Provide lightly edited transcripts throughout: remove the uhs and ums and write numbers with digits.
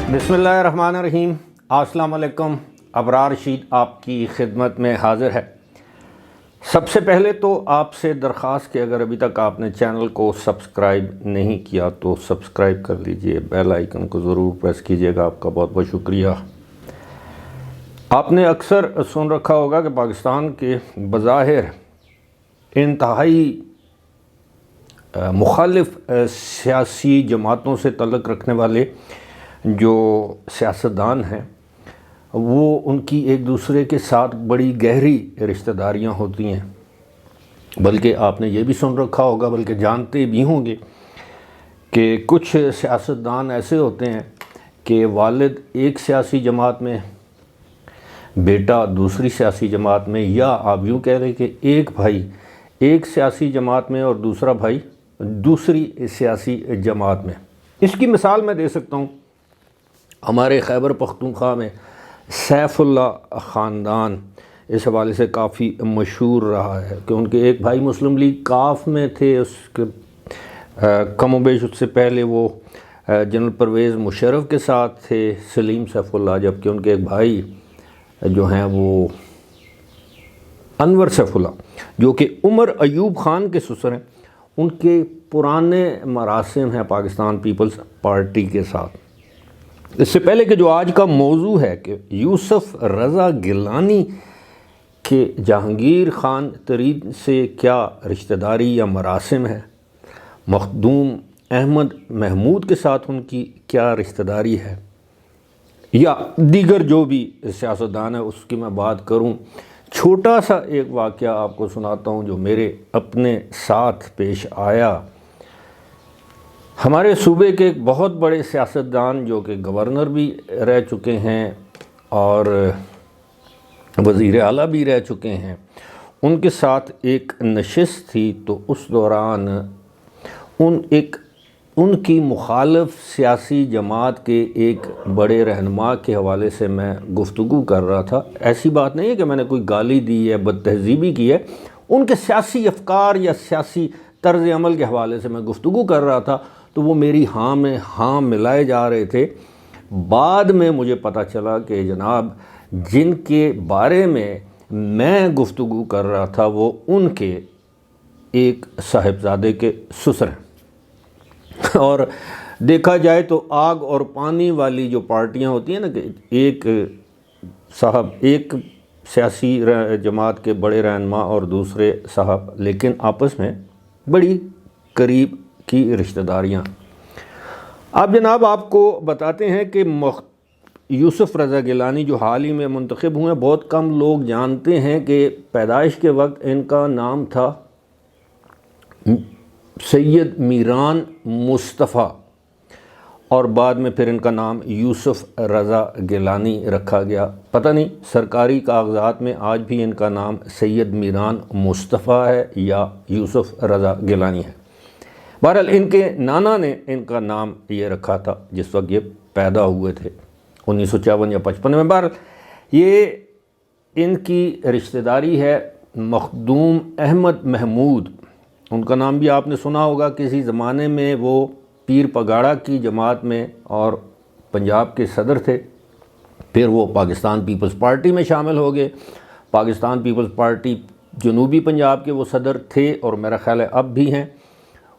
बिस्मिल्लाहिर्रहमानिर्रहीम। अस्सलाम वालेकुम। अबरार रशीद आपकी खिदमत में हाज़िर है। सबसे पहले तो आपसे दरख्वास्त कि अगर अभी तक आपने चैनल को सब्सक्राइब नहीं किया तो सब्सक्राइब कर लीजिए, बेल आइकन को ज़रूर प्रेस कीजिएगा। आपका बहुत बहुत शुक्रिया। आपने अक्सर सुन रखा होगा कि पाकिस्तान के बज़ाहिर इंतहाई मुखालिफ सियासी जमातों से तल्लुक़ रखने वाले जो सियासतदान हैं वो उनकी एक दूसरे के साथ बड़ी गहरी रिश्तेदारियां होती हैं। बल्कि आपने ये भी सुन रखा होगा, बल्कि जानते भी होंगे कि कुछ सियासतदान ऐसे होते हैं कि वालिद एक सियासी जमात में, बेटा दूसरी सियासी जमात में, या आप यूँ कह रहे कि एक भाई एक सियासी जमात में और दूसरा भाई दूसरी सियासी जमात में। इसकी मिसाल मैं दे सकता हूँ। हमारे खैबर पख्तूनख्वा में सैफुल्लाह ख़ानदान इस हवाले से काफ़ी मशहूर रहा है कि उनके एक भाई मुस्लिम लीग काफ में थे। उसके कम बेश उससे पहले वो जनरल परवेज़ मुशर्रफ के साथ थे, सलीम सैफुल्लाह, जबकि उनके एक भाई जो हैं वो अनवर सैफुल्लाह जो कि उमर अयूब ख़ान के ससुर हैं, उनके पुराने मरासिम हैं पाकिस्तान पीपल्स पार्टी के साथ। इससे पहले कि जो आज का मौजू है कि यूसुफ रज़ा गिलानी के जहांगीर ख़ान तरीन से क्या रिश्तेदारी या मरासिम है, मखदूम अहमद महमूद के साथ उनकी क्या रिश्तेदारी है, या दीगर जो भी सियासतदान है उसकी मैं बात करूं, छोटा सा एक वाक़या आपको सुनाता हूं जो मेरे अपने साथ पेश आया। हमारे सूबे के एक बहुत बड़े सियासतदान जो कि गवर्नर भी रह चुके हैं और वज़ीर आला भी रह चुके हैं, उनके साथ एक नशिस्त थी। तो उस दौरान उनकी मुखालिफ सियासी जमात के एक बड़े रहनुमा के हवाले से मैं गुफ्तगू कर रहा था। ऐसी बात नहीं है कि मैंने कोई गाली दी है, बदतहज़ीबी की है, उनके सियासी अफकार या सियासी तर्ज़ अमल के हवाले से मैं गुफ्तगू कर रहा था। तो वो मेरी हाँ में हाँ मिलाए जा रहे थे। बाद में मुझे पता चला कि जनाब जिनके बारे में मैं गुफ्तगू कर रहा था वो उनके एक साहिबजादे के ससुर हैं। और देखा जाए तो आग और पानी वाली जो पार्टियां होती हैं ना, कि एक साहब एक सियासी जमात के बड़े रहनुमा और दूसरे साहब, लेकिन आपस में बड़ी करीब की रिश्तेदारियां। अब जनाब आपको बताते हैं कि यूसुफ रज़ा गिलानी जो हाल ही में मुंतखब हुए, बहुत कम लोग जानते हैं कि पैदाइश के वक्त इनका नाम था सैयद मीरान मुस्तफ़ा और बाद में फिर इनका नाम यूसुफ रज़ा गिलानी रखा गया। पता नहीं सरकारी कागज़ात में आज भी इनका नाम सैयद मीरान मुस्तफ़ा है या यूसुफ रज़ा गिलानी है। बहरहाल इनके नाना ने इनका नाम ये रखा था जिस वक्त ये पैदा हुए थे 1954 या 55 में। बहरहाल ये इनकी रिश्तेदारी है मखदूम अहमद महमूद। उनका नाम भी आपने सुना होगा। किसी ज़माने में वो पीर पगाड़ा की जमात में और पंजाब के सदर थे। फिर वो पाकिस्तान पीपल्स पार्टी में शामिल हो गए। पाकिस्तान पीपल्स पार्टी जनूबी पंजाब के वो सदर थे और मेरा ख़्याल है अब भी हैं।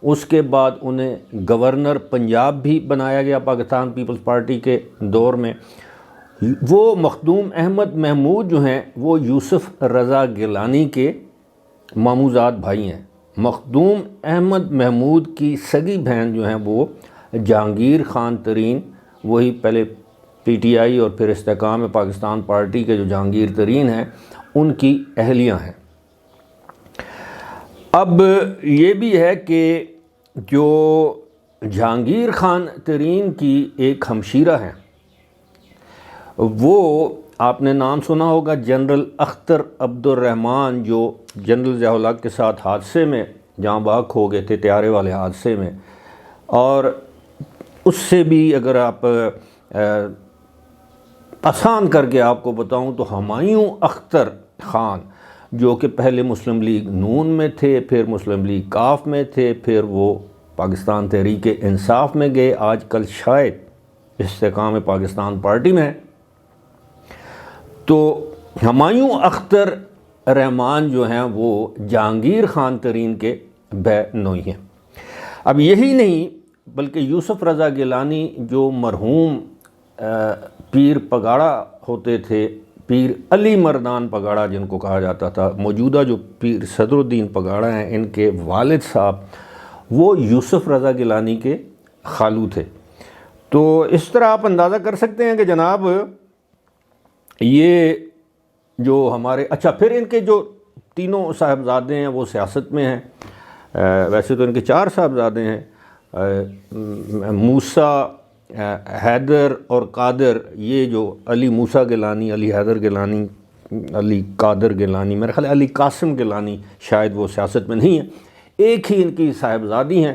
उसके बाद उन्हें गवर्नर पंजाब भी बनाया गया पाकिस्तान पीपल्स पार्टी के दौर में। वो मखदूम अहमद महमूद जो हैं वो यूसुफ रज़ा गिलानी के मामूज़ाद भाई हैं। मखदूम अहमद महमूद की सगी बहन जो हैं वो जहांगीर ख़ान तरीन, वही पहले पीटीआई और फिर इस्तेकाम पाकिस्तान पार्टी के जो जहांगीर तरीन हैं, उनकी अहलियां हैं। अब ये भी है कि जो जहांगीर ख़ान तरीन की एक हमशीरा हैं, वो आपने नाम सुना होगा जनरल अख्तर अब्दुर्रहमान, जो जनरल ज़िया-उल हक़ के साथ हादसे में जाँ बाख हो गए थे, त्यारे वाले हादसे में। और उससे भी अगर आप आसान करके आपको बताऊं तो हुमायूं अख्तर ख़ान जो कि पहले मुस्लिम लीग नून में थे, फिर मुस्लिम लीग काफ में थे, फिर वो पाकिस्तान तहरीक इंसाफ में गए। आजकल शायद استحکام پاکستان پارٹی میں ہے۔ تو ہمایوں اختر رحمان جو ہیں وہ جہانگیر خان ترین کے بہ نوئی ہیں۔ اب یہی نہیں بلکہ یوسف رضا گیلانی جو مرحوم پیر پگاڑا ہوتے تھے، پیر علی مردان پگاڑا جن کو کہا جاتا تھا، موجودہ جو پیر صدر الدین پگاڑا ہیں ان کے والد صاحب وہ یوسف رضا گیلانی کے خالو تھے۔ تو اس طرح آپ اندازہ کر سکتے ہیں کہ جناب یہ جو ہمارے پھر ان کے جو تینوں صاحبزادے ہیں وہ سیاست میں ہیں۔ ویسے تو ان کے 4 صاحبزادے ہیں، موسیٰ، حیدر اور قادر۔ یہ جو علی موسیٰ گیلانی، علی حیدر گیلانی، علی قادر گیلانی، میرا خیال ہے علی قاسم گیلانی شاید وہ سیاست میں نہیں ہیں۔ ایک ہی ان کی صاحبزادی ہیں،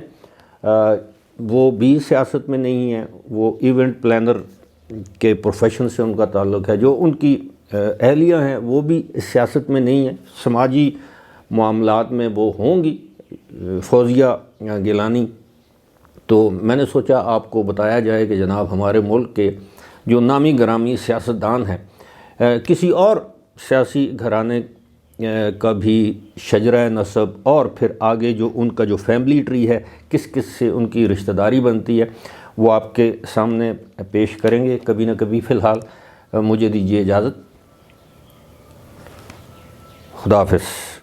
وہ بھی سیاست میں نہیں ہیں، وہ ایونٹ پلانر کے پروفیشن سے ان کا تعلق ہے۔ جو ان کی اہلیہ ہیں وہ بھی سیاست میں نہیں ہیں، سماجی معاملات میں وہ ہوں گی، فوزیہ گیلانی۔ تو میں نے سوچا آپ کو بتایا جائے کہ جناب ہمارے ملک کے جو نامی گرامی سیاستدان ہیں، کسی اور سیاسی گھرانے کا بھی شجرہ نسب اور پھر آگے جو ان کا جو فیملی ٹری ہے، کس کس سے ان کی رشتہ داری بنتی ہے، وہ آپ کے سامنے پیش کریں گے کبھی نہ کبھی۔ فی الحال مجھے دیجیے اجازت، خدا حافظ۔